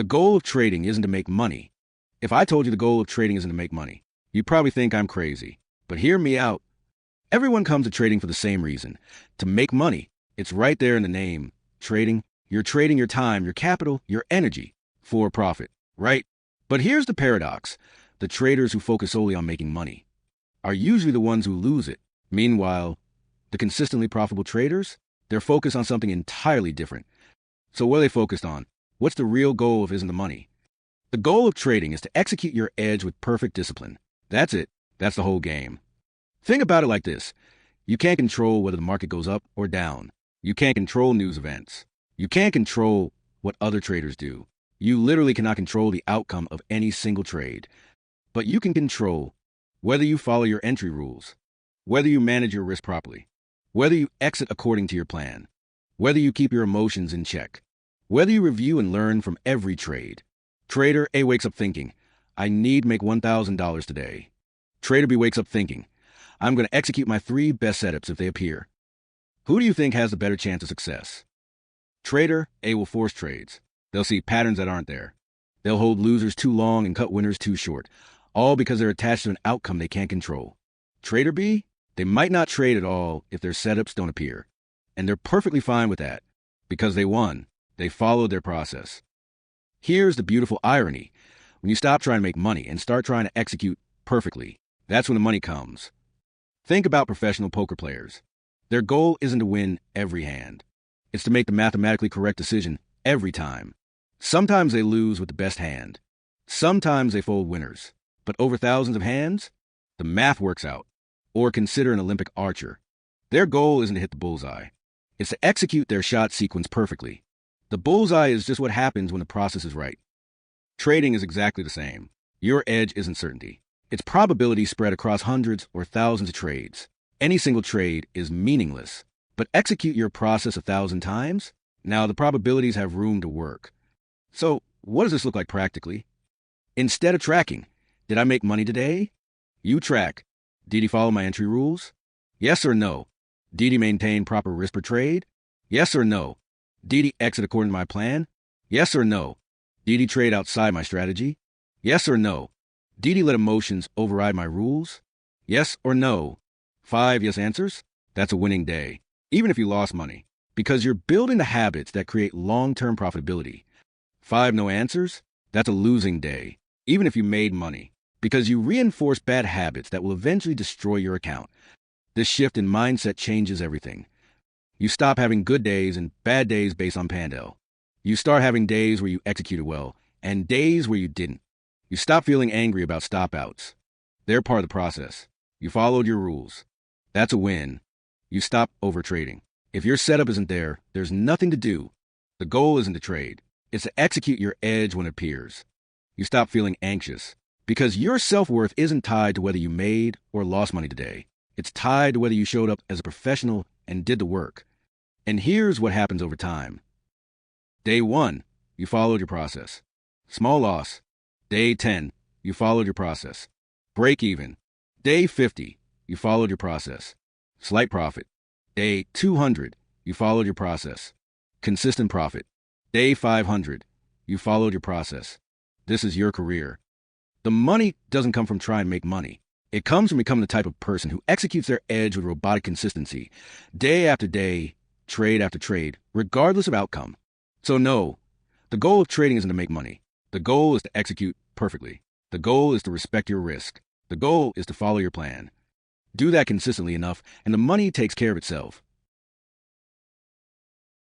The goal of trading isn't to make money. If I told you the goal of trading isn't to make money, you'd probably think I'm crazy. But hear me out. Everyone comes to trading for the same reason, to make money. It's right there in the name. Trading. You're trading your time, your capital, your energy for a profit, right? But here's the paradox. The traders who focus solely on making money are usually the ones who lose it. Meanwhile, the consistently profitable traders, they're focused on something entirely different. So what are they focused on? What's the real goal if isn't the money? The goal of trading is to execute your edge with perfect discipline. That's it. That's the whole game. Think about it like this. You can't control whether the market goes up or down. You can't control news events. You can't control what other traders do. You literally cannot control the outcome of any single trade. But you can control whether you follow your entry rules, whether you manage your risk properly, whether you exit according to your plan, whether you keep your emotions in check, whether you review and learn from every trade. Trader A wakes up thinking, I need to make $1,000 today. Trader B wakes up thinking, I'm going to execute my 3 best setups if they appear. Who do you think has the better chance of success? Trader A will force trades. They'll see patterns that aren't there. They'll hold losers too long and cut winners too short, all because they're attached to an outcome they can't control. Trader B, they might not trade at all if their setups don't appear. And they're perfectly fine with that, because they won. They followed their process. Here's the beautiful irony. When you stop trying to make money and start trying to execute perfectly, that's when the money comes. Think about professional poker players. Their goal isn't to win every hand. It's to make the mathematically correct decision every time. Sometimes they lose with the best hand. Sometimes they fold winners. But over thousands of hands, the math works out. Or consider an Olympic archer. Their goal isn't to hit the bullseye. It's to execute their shot sequence perfectly. The bullseye is just what happens when the process is right. Trading is exactly the same. Your edge isn't certainty. It's probability spread across hundreds or thousands of trades. Any single trade is meaningless. But execute your process 1,000 times? Now the probabilities have room to work. So what does this look like practically? Instead of tracking, did I make money today? You track. Did he follow my entry rules? Yes or no? Did he maintain proper risk per trade? Yes or no? Did he exit according to my plan? Yes or no? Did he trade outside my strategy? Yes or no? Did he let emotions override my rules? Yes or no? 5 yes answers? That's a winning day, even if you lost money, because you're building the habits that create long-term profitability. 5 no answers? That's a losing day, even if you made money, because you reinforce bad habits that will eventually destroy your account. This shift in mindset changes everything. You stop having good days and bad days based on Pandel. You start having days where you executed well and days where you didn't. You stop feeling angry about stop-outs. They're part of the process. You followed your rules. That's a win. You stop overtrading. If your setup isn't there, there's nothing to do. The goal isn't to trade. It's to execute your edge when it appears. You stop feeling anxious because your self-worth isn't tied to whether you made or lost money today. It's tied to whether you showed up as a professional and did the work. And here's what happens over time. Day 1, you followed your process. Small loss. Day 10, you followed your process. Break even. Day 50, you followed your process. Slight profit. Day 200, you followed your process. Consistent profit. Day 500, you followed your process. This is your career. The money doesn't come from trying to make money. It comes from becoming the type of person who executes their edge with robotic consistency, day after day, trade after trade, regardless of outcome. So no, the goal of trading isn't to make money. The goal is to execute perfectly. The goal is to respect your risk. The goal is to follow your plan. Do that consistently enough, and the money takes care of itself.